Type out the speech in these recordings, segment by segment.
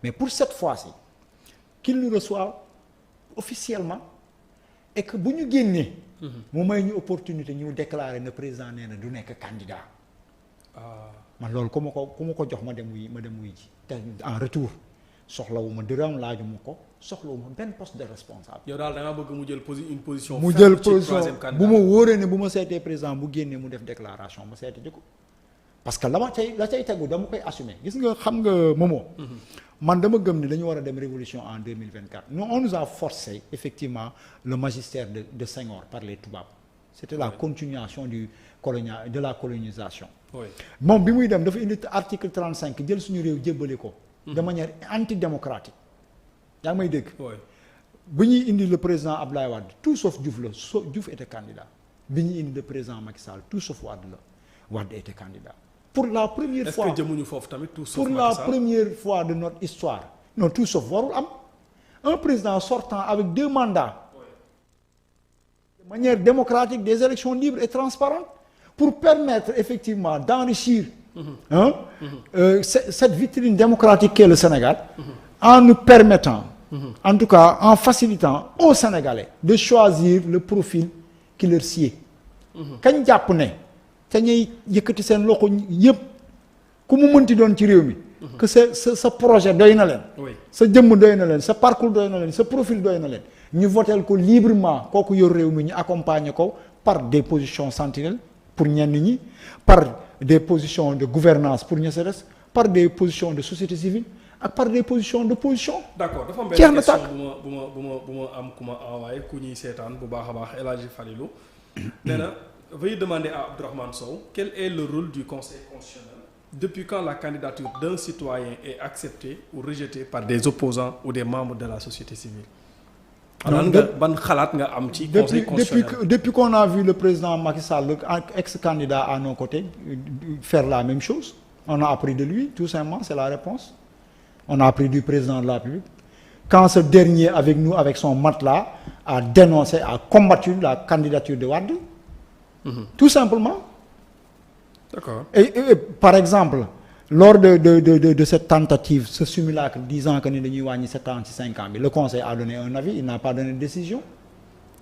mais pour cette fois-ci qu'il nous reçoive officiellement et que bu ñu génnee mu may ñu opportunité ñu déclarer ne président nee na du nekk candidat man loolu ku ma ko jox ma dem wuy ji te en retour soxlawuma dërëm laajuma ko soxlawuma benn poste de responsable. yow daal da nga bëgg mu jël une position. mu jël position bu ma wóoree ne bu ma seetee président bu génnee mu def déclaration ma seeti ji ko parce que la cay tegu dama koy assumer gis nga xam nga Momo. man dama gëm ne dañu war a dem révolution en 2024 nous on nous a forcé effectivement le magistère de Senghor par les tubaab. c'était la continuation de la colonisation. moom bi muy dem dafa indi article 35 jël suñu réew jébbale ko. de manière antidémocratique. yaa ngi may dégg. bi ñuy indi le président Abdoulaye Wade tout sauf Diouf la Diouf était candidat bi ñuy indi le président Macky Sall tout sauf Wade la Wade était candidat. pour la première fois est-ce que jëmuñu foofu tamit tout sauf pour la première fois de notre histoire non tout sauf warul am un président sortant avec 2 mandats. de manière démocratique des élections libres et transparentes pour permettre effectivement d'enrichir cette vitrine démocratique qu'est le Sénégal en nous permettant en tout cas en facilitant aux Sénégalais de choisir le profil qui leur sied kañ jàpp ne te ñuy yëkkati seen loxo yëpp ku mu mënti doon ci réew mi que sa projet doy na leen sa jëmm doy na leen sa parcours doy na leen sa profil doy na leen ñu votel ko librement kooku yor réew mi ñu accompagner ko par des positions sentinelles pour ñenn ñi par des positions de gouvernance pour ña sa des par des positions de société civile ak par des positions d'opposition. d'accord dafa am benn question bu ma am ku ma envoyé ku ñuy seetaan bu baax a baax El Hadji Falilou nee na veuillez demander à Abdourahmane Sow quel est le rôle du Conseil constitutionnel depuis quand la candidature d'un citoyen est acceptée ou rejetée par des opposants ou des membres de la société civile. alors ban xalaat nga am ci Conseil constitutionnel depuis qu'on a vu le président Macky Sall ex-candidat à nos côtés faire la même chose on a appris de lui tout simplement c'est la réponse on a appris du président de la République quand ce dernier avec nous avec son matelas a dénoncé a combattu la candidature de Wade tout simplement. D'accord. Et par exemple lors de cette tentative ce simulacre disant que ni dañuy wàññi 7 ans ci 5 ans bi le conseil a donné un avis il n'a pas donné de décision.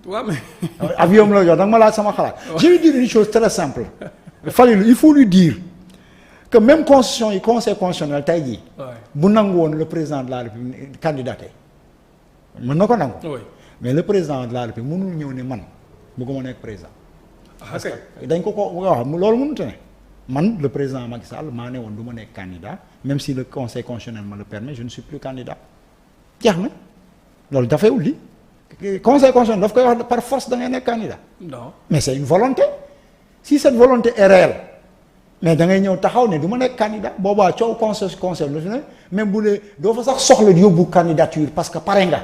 waaw mais. avion la jox da nga ma laaj sama xalaat. je vais dire une chose très simple. Falilou il faut lui dire que même constitution yi conseil constitutionnel tey jii. bu nangu woon le président de la République candidaté mën na ko nangu. mais le président de la République mënul ñëw ne man bëgguma nekk président. parce que dañ ko wax loolu mënut ne man le président Macky Sall maa ne woon du ma nekk candidat même si le conseil constitutionnel me le permet je ne suis plus candidat jeex na loolu dafay wulli conseil constitutionnel daf koy wax par force da ngay nekk candidat. non mais c'est une volonté si cette volonté est réelle mais da ngay ñëw taxaw ne du ma nekk candidat boobaa coow conseil la fi ne même bu dee doo fa sax soxla yóbbu candidature parce que pare nga.